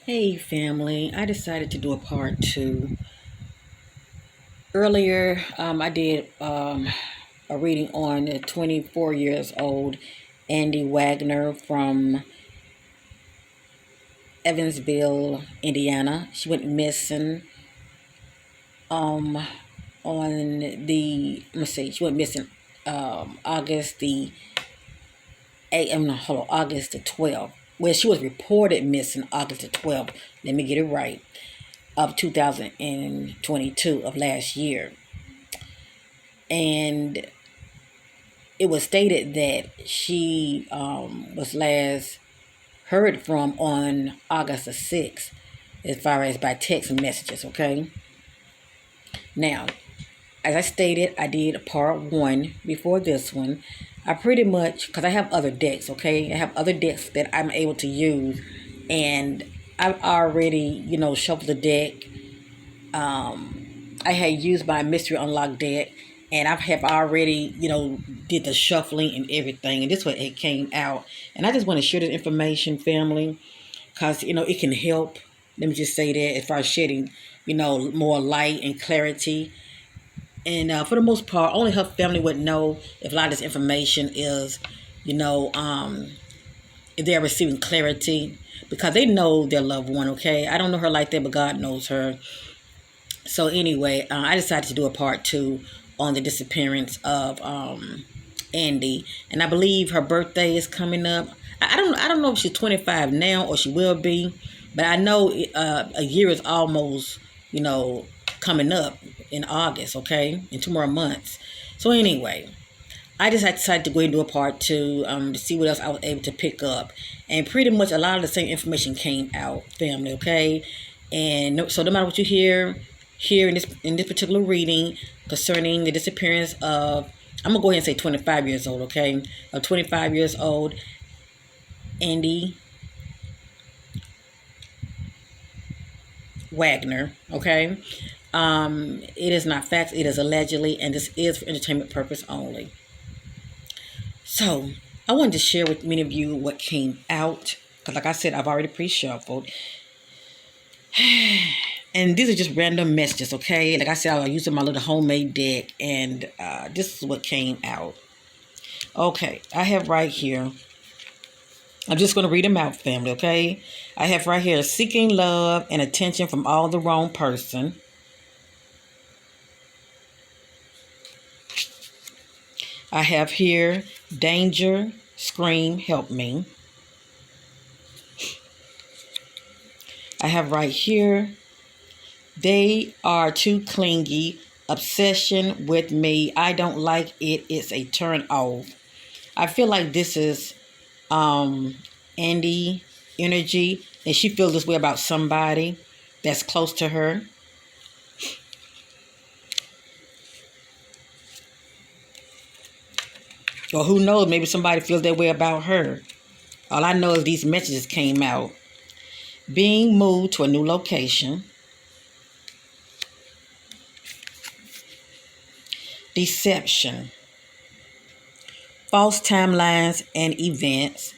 Hey family, I decided to do a part two. Earlier, I did a reading on a 24 years old Andi Wagner from Evansville, Indiana. She went missing um, on she went missing August the 8th, no, hold on, August the 12th. Well, she was reported missing August the 12th. Let me get it right. Of 2022 of last year. And it was stated that she was last heard from on August the 6th, as far as by text messages, okay? Now, as I stated, I did a part one before this one. I pretty much, because I have other decks, okay? I have other decks that I'm able to use, and I've already, shuffled the deck. I had used my Mystery Unlock deck, and I have already, did the shuffling and everything, and this way it came out. And I just want to share this information, family, because, it can help. Let me just say that as far as shedding, more light and clarity. And for the most part, only her family would know if a lot of this information is, if they're receiving clarity, because they know their loved one, okay? I don't know her like that, but God knows her. So anyway, I decided to do a part two on the disappearance of Andi, and I believe her birthday is coming up. I don't know if she's 25 now or she will be, but I know a year is almost coming up in August. Okay, in 2 more months. So anyway, I just had decided to go into a part two to see what else I was able to pick up, and pretty much a lot of the same information came out, family. Okay, and so no matter what you hear here in this particular reading concerning the disappearance of, I'm gonna go ahead and say 25 years old, okay, of 25 years old Andi Wagner, okay. It is not facts, it is allegedly, and this is for entertainment purpose only. So I wanted to share with many of you what came out, because like I said, I've already pre-shuffled. And these are just random messages, okay? Like I said, I was using my little homemade deck, and this is what came out. Okay, I have right here, I'm just going to read them out, family, okay? I have right here, seeking love and attention from all the wrong person. I have here, danger, scream, help me. I have right here, they are too clingy, obsession with me. I don't like it. It's a turn off. I feel like this is Andi energy, and she feels this way about somebody that's close to her. Or who knows, maybe somebody feels that way about her. All I know is these messages came out. Being moved to a new location. Deception. False timelines and events.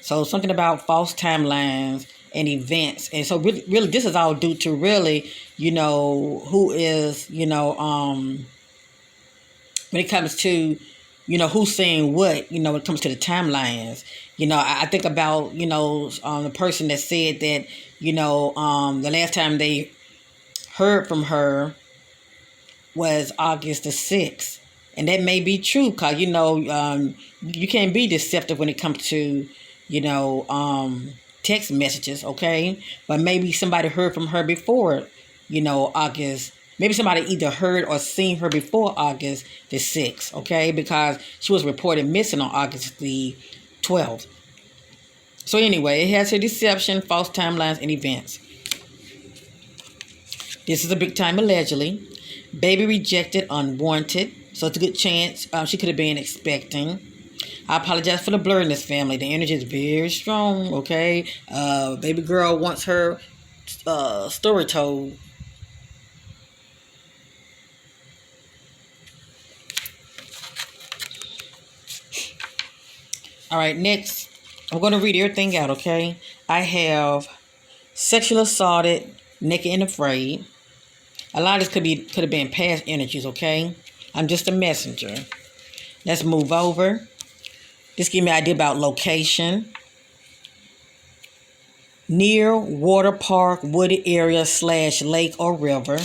So something about false timelines and events. And so really this is all due to really, who is, when it comes to, who's saying what, when it comes to the timelines. I think about, the person that said that, the last time they heard from her was August the 6th. And that may be true because, you can't be deceptive when it comes to, text messages, okay? But maybe somebody heard from her before, August. Maybe somebody either heard or seen her before August the 6th, okay? Because she was reported missing on August the 12th. So anyway, it has her deception, false timelines, and events. This is a big time allegedly. Baby rejected, unwanted. So it's a good chance she could have been expecting. I apologize for the blurriness, family. The energy is very strong, okay? Baby girl wants her story told. All right, next, I'm going to read everything out, okay? I have Sexually assaulted, naked and afraid. A lot of this could have been past energies, okay? I'm just a messenger. Let's move over. This give me an idea about location. Near water park, wooded area / lake or river.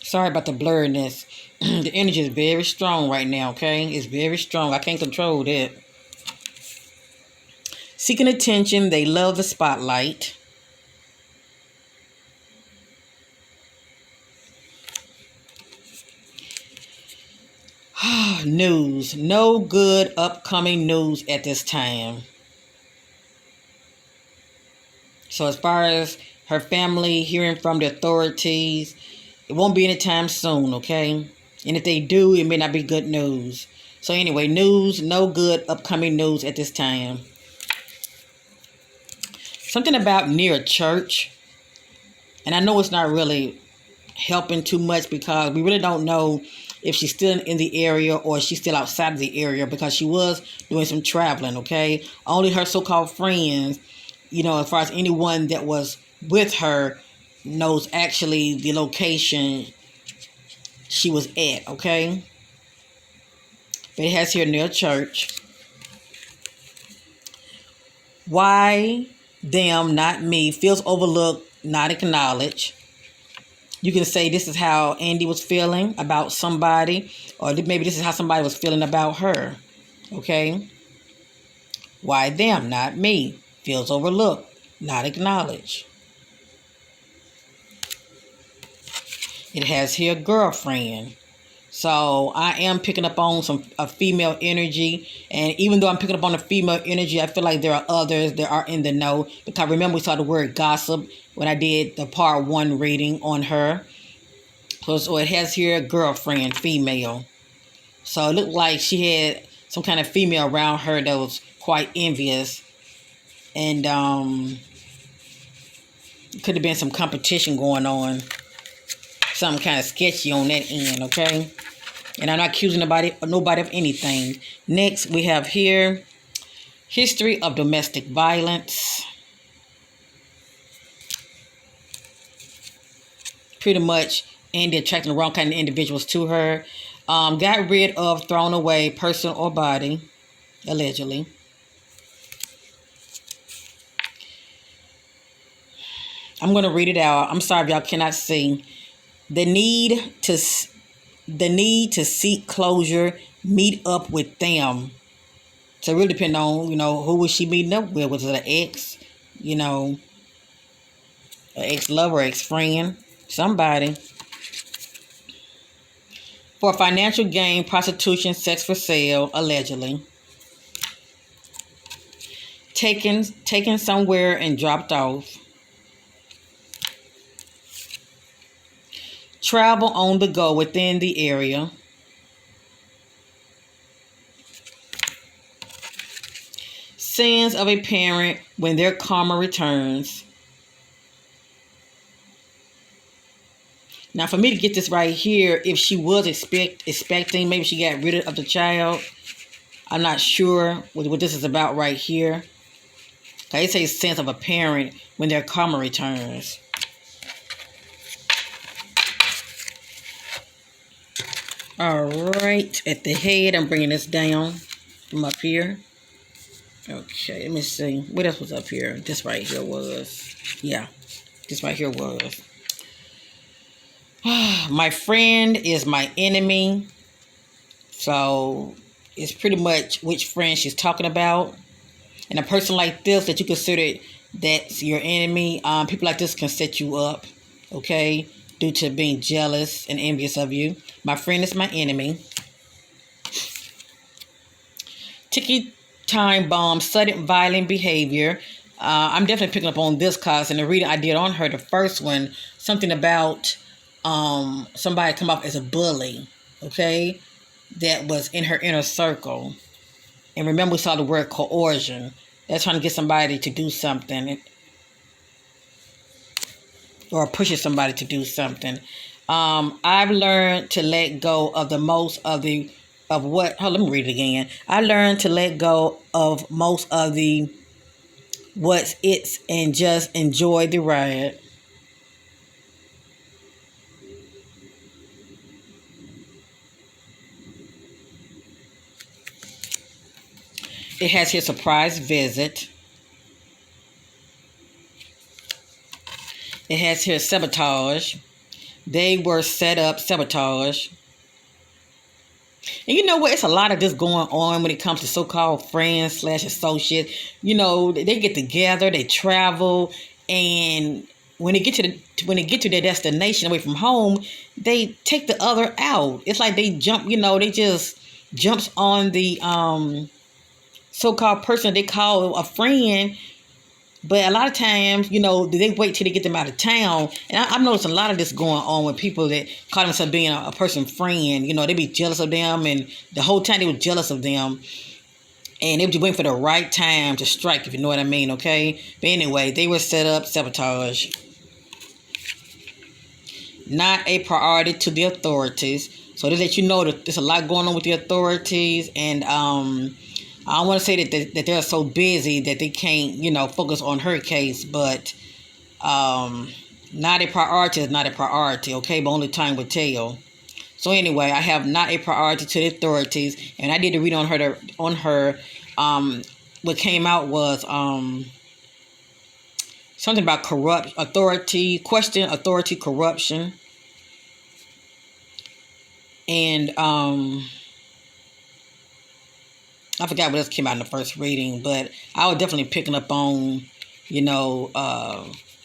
Sorry about the blurriness. The energy is very strong right now, okay? It's very strong. I can't control that. Seeking attention, they love the spotlight. News. No good upcoming news at this time. So as far as her family hearing from the authorities, it won't be anytime soon, okay? And if they do, it may not be good news. So anyway, news, no good upcoming news at this time. Something about near a church. And I know it's not really helping too much because we really don't know if she's still in the area or she's still outside of the area because she was doing some traveling, okay? Only her so-called friends, as far as anyone that was with her knows actually the location she was at, okay? But it has here near church. Why them, not me, feels overlooked, not acknowledged. You can say this is how Andi was feeling about somebody, or maybe this is how somebody was feeling about her, okay? Why them, not me, feels overlooked, not acknowledged. It has here girlfriend. So I am picking up on a female energy. And even though I'm picking up on the female energy, I feel like there are others that are in the know. Because remember we saw the word gossip when I did the part 1 reading on her. So it has here girlfriend, female. So it looked like she had some kind of female around her that was quite envious. And could have been some competition going on. Something kind of sketchy on that end, okay? And I'm not accusing nobody of anything. Next, we have here history of domestic violence. Pretty much Andi attracting the wrong kind of individuals to her. Got rid of, thrown away, person or body, allegedly. I'm going to read it out. I'm sorry if y'all cannot see. The need to seek closure, meet up with them. So it really depends on, who was she meeting up with? Was it an ex? An ex-lover, ex-friend? Somebody. For financial gain, prostitution, sex for sale, allegedly. Taken somewhere and dropped off. Travel on the go within the area. Sins of a parent when their karma returns. Now, for me to get this right here, if she was expecting, maybe she got rid of the child. I'm not sure what this is about right here. It says sins of a parent when their karma returns. All right, at the head, I'm bringing this down from up here. Okay, let me see. What else was up here? This right here was. Yeah, this right here was. My friend is my enemy. So it's pretty much which friend she's talking about. And a person like this that you consider that's your enemy, people like this can set you up, okay, due to being jealous and envious of you. My friend is my enemy. Ticky time bomb, sudden violent behavior. I'm definitely picking up on this cause in the reading I did on her, the first one, something about somebody come off as a bully, okay, that was in her inner circle. And remember we saw the word coercion. That's trying to get somebody to do something or pushes somebody to do something. I've learned to let go of what. Hold, let me read it again. I learned to let go of most of the what's it's and just enjoy the ride. It has here surprise visit. It has here sabotage. They were set up sabotage. And you know what? It's a lot of this going on when it comes to so-called friends slash associates. You know, they get together, they travel, and when they get to their destination away from home, they take the other out. It's like they jump. You know, they just jumps on the so-called person they call a friend. But a lot of times, you know, they wait till they get them out of town. And I've noticed a lot of this going on with people that call themselves being a person friend. You know, they be jealous of them, and the whole time they were jealous of them. And they were just waiting for the right time to strike, if you know what I mean, okay? But anyway, they were set up sabotage. Not a priority to the authorities. So they let you know that there's a lot going on with the authorities, and I don't want to say that they're so busy that they can't, you know, focus on her case, but not a priority is not a priority, okay? But only time will tell. So anyway, I have not a priority to the authorities, and I did a read on her. What came out was something about question authority corruption, and I forgot what else came out in the first reading, but I was definitely picking up on, you know,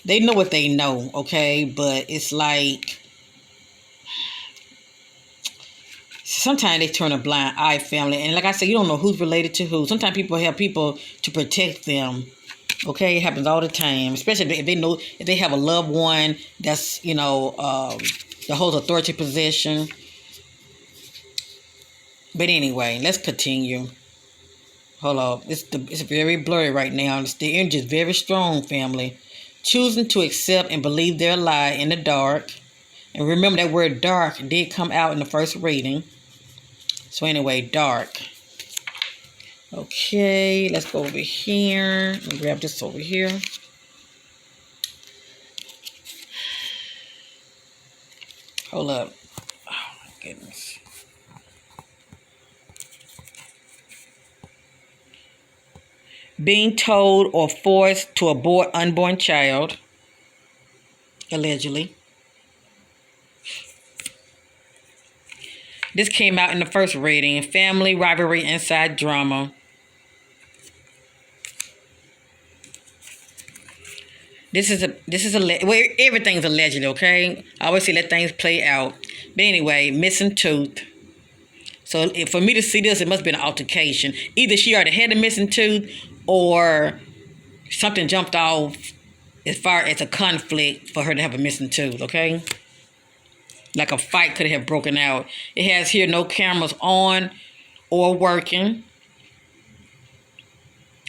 they know what they know, okay? But it's like, sometimes they turn a blind eye, family. And like I said, you don't know who's related to who. Sometimes people have people to protect them, okay? It happens all the time, especially if they have a loved one that's, you know, that holds authority position. But anyway, let's continue. Hold on. It's very blurry right now. The energy is very strong, family. Choosing to accept and believe their lie in the dark. And remember that word dark did come out in the first reading. So anyway, dark. Okay, let's go over here. Let me grab this over here. Hold up. Oh my goodness. Being told or forced to abort unborn child, allegedly. This came out in the first reading. Family rivalry, inside drama. This is well, everything's allegedly, okay? I always say let things play out. But anyway, missing tooth. So for me to see this, it must have been an altercation. Either she already had a missing tooth, or something jumped off as far as a conflict for her to have a missing tooth, okay? Like a fight could have broken out. It has here no cameras on or working.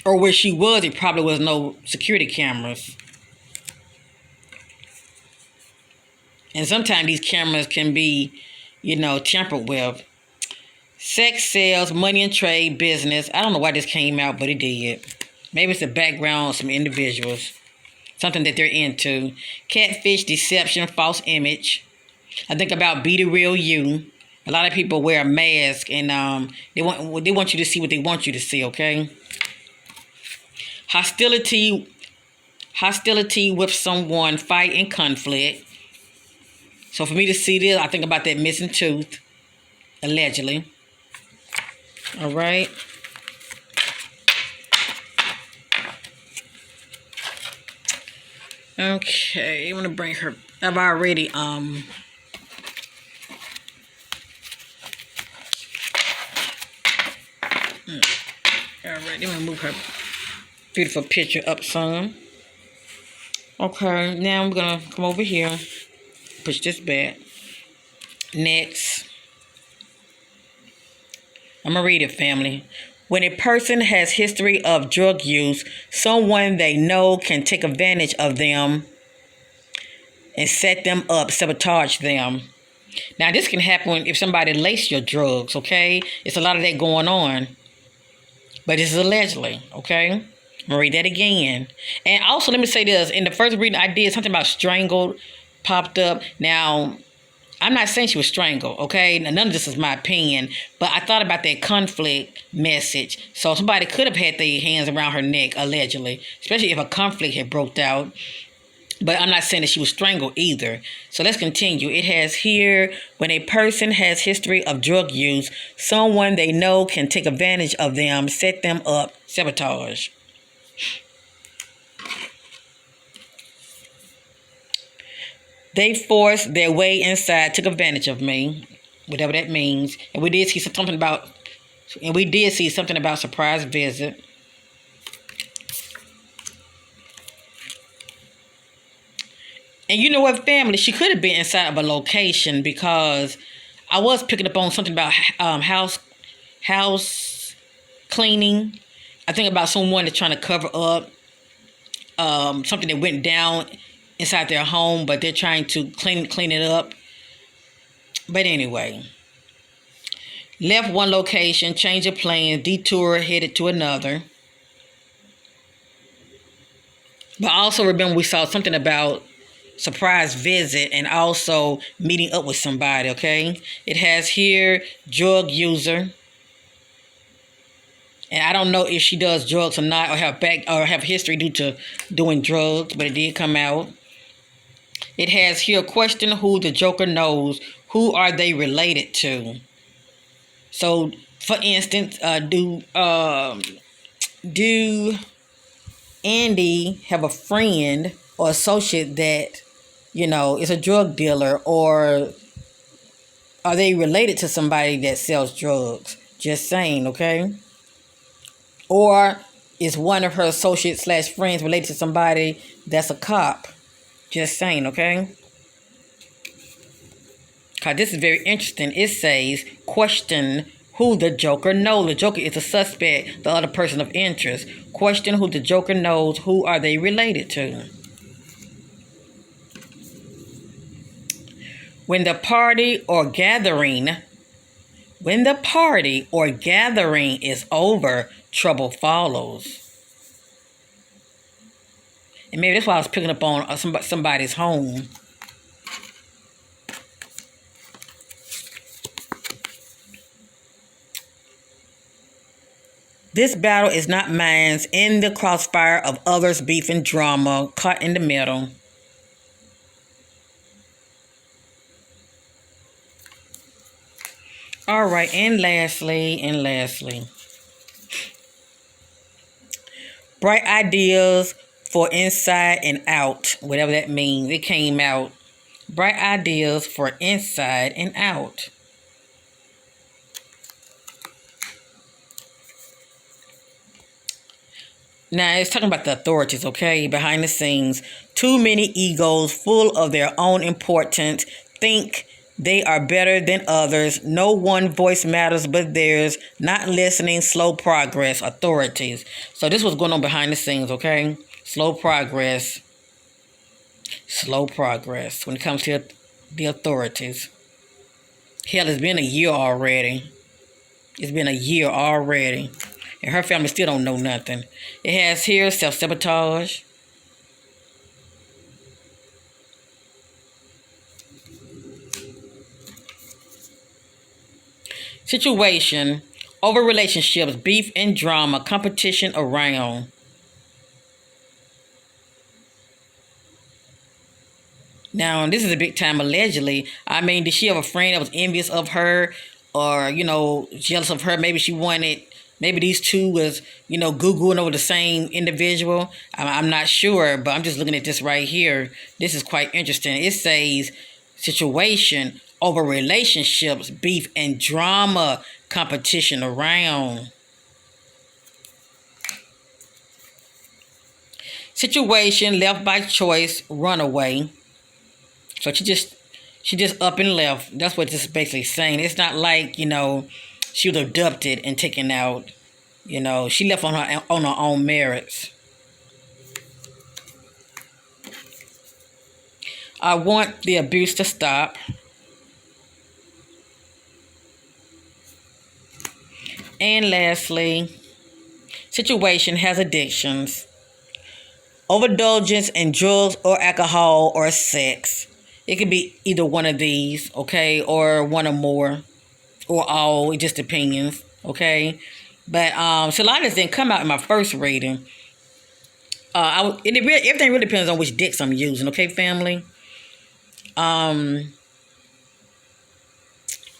Or where she was, it probably was no security cameras. And sometimes these cameras can be, you know, tampered with. Sex sales, money and trade, business. I don't know why this came out, but it did. Maybe it's the background of some individuals. Something that they're into. Catfish, deception, false image. I think about be the real you. A lot of people wear a mask, and they want you to see what they want you to see, okay? Hostility with someone, fight and conflict. So for me to see this, I think about that missing tooth, allegedly. All right. Okay, I'm gonna bring her. I've already All right, let me move her beautiful picture up some. Okay, now I'm gonna come over here, push this back. Next, I'm gonna read it, family. When a person has history of drug use, someone they know can take advantage of them and set them up, sabotage them. Now, this can happen if somebody laced your drugs, okay? It's a lot of that going on. But this is allegedly, okay? I'm gonna read that again. And also, let me say this. In the first reading I did, something about strangled popped up. Now, I'm not saying she was strangled, okay? Now, none of this is my opinion. But I thought about that conflict message. So somebody could have had their hands around her neck, allegedly. Especially if a conflict had broke out. But I'm not saying that she was strangled either. So let's continue. It has here, when a person has history of drug use, someone they know can take advantage of them, set them up, sabotage. They forced their way inside, took advantage of me, whatever that means. And we did see something about surprise visit. And you know what, family? She could have been inside of a location because I was picking up on something about house cleaning. I think about someone that's trying to cover up something that went down inside their home, but they're trying to clean it up. But anyway, left one location, change of plans, detour, headed to another. But also remember, we saw something about surprise visit and also meeting up with somebody, okay? It has here drug user. And I don't know if she does drugs or not, or have history due to doing drugs, but it did come out. It has here question who the Joker knows. Who are they related to? So, for instance, do Andi have a friend or associate that, is a drug dealer, or are they related to somebody that sells drugs? Just saying, okay? Or is one of her associates / friends related to somebody that's a cop? Just saying, okay? Because this is very interesting. It says, question who the Joker knows. The Joker is a suspect, the other person of interest. Question who the Joker knows. Who are they related to? When the party or gathering is over, trouble follows. And maybe that's why I was picking up on somebody's home. This battle is not mine. In the crossfire of others' beef and drama, caught in the middle. All right, and lastly, bright ideas for inside and out, whatever that means. It came out. Bright ideas for inside and out. Now, it's talking about the authorities, okay? Behind the scenes. Too many egos full of their own importance think they are better than others. No one voice matters but theirs. Not listening. Slow progress. Authorities. So this was going on behind the scenes, okay? Slow progress. Slow progress when it comes to the authorities. Hell, it's been a year already. It's been a year already. And her family still don't know nothing. It has here self-sabotage. Situation over relationships, beef and drama, competition around. Now, this is a big time allegedly. I mean, did she have a friend that was envious of her or, jealous of her? Maybe she wanted, maybe these two was, Googling over the same individual. I'm not sure, but I'm just looking at this right here. This is quite interesting. It says situation over relationships, beef and drama, competition around. Situation left by choice, runaway. So she just up and left. That's what this is basically saying. It's not like, she was abducted and taken out. She left on her own merits. I want the abuse to stop. And lastly, situation has addictions. Overindulgence in drugs or alcohol or sex. It could be either one of these, okay, or one or more, or all. It just depends, okay. But so a lot of this didn't come out in my first reading. Everything really depends on which dicks I'm using, okay, family. But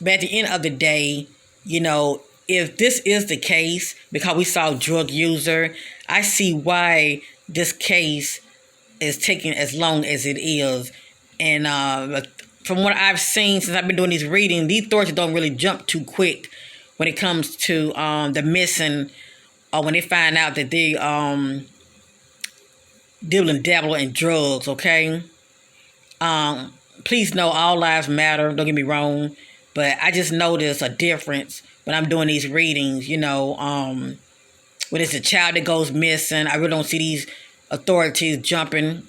at the end of the day, if this is the case, because we saw drug user, I see why this case is taking as long as it is. And from what I've seen since I've been doing these readings, these authorities don't really jump too quick when it comes to the missing, or when they find out that they deal and dabble in drugs, okay? Please know all lives matter, don't get me wrong, but I just notice a difference when I'm doing these readings, when it's a child that goes missing. I really don't see these authorities jumping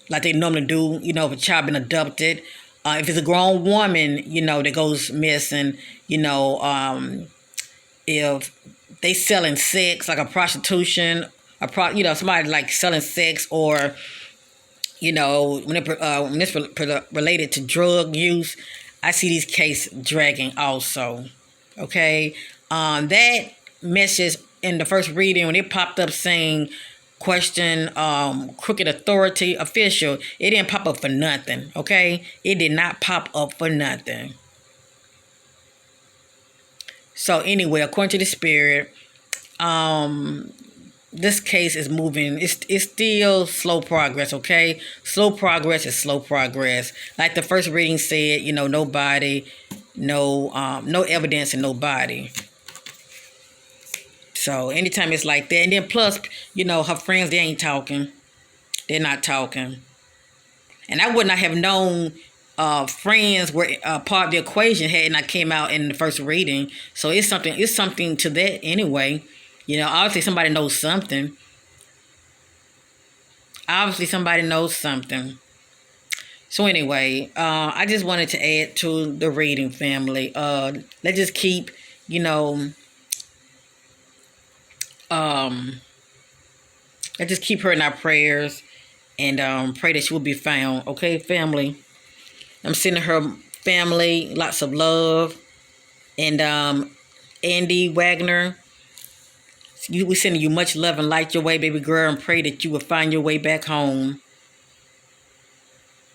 like they normally do, if a child been adopted. If it's a grown woman, that goes missing, if they selling sex, like a prostitution, somebody like selling sex, or when it's related to drug use, I see these cases dragging also. Okay, that message in the first reading when it popped up saying question crooked authority official, it didn't pop up for nothing. Okay, it did not pop up for nothing. So anyway, according to the spirit, this case is moving. It's still slow progress, okay? Slow progress is slow progress. Like the first reading said, nobody, no evidence and nobody. So anytime it's like that, and then plus, her friends, they ain't talking. They're not talking. And I would not have known friends were part of the equation had not came out in the first reading. So it's something to that anyway. Obviously somebody knows something. So anyway, I just wanted to add to the reading, family. Let's just keep, let's just keep her in our prayers, and pray that she will be found. Okay, family? I'm sending her family lots of love. And Andi Wagner, we sending you much love and light your way, baby girl, and pray that you will find your way back home.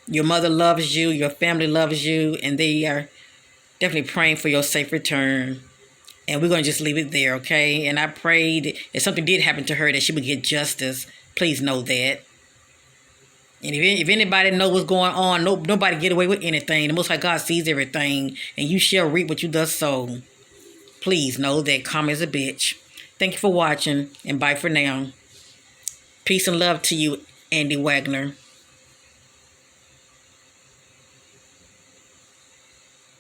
Your mother loves you, your family loves you, and they are definitely praying for your safe return. And we're going to just leave it there, okay? And I pray that if something did happen to her, that she would get justice. Please know that. And if anybody knows what's going on, nobody get away with anything. The Most High God sees everything, and you shall reap what you does sow. Please know that karma is a bitch. Thank you for watching, and bye for now. Peace and love to you, Andi Wagner.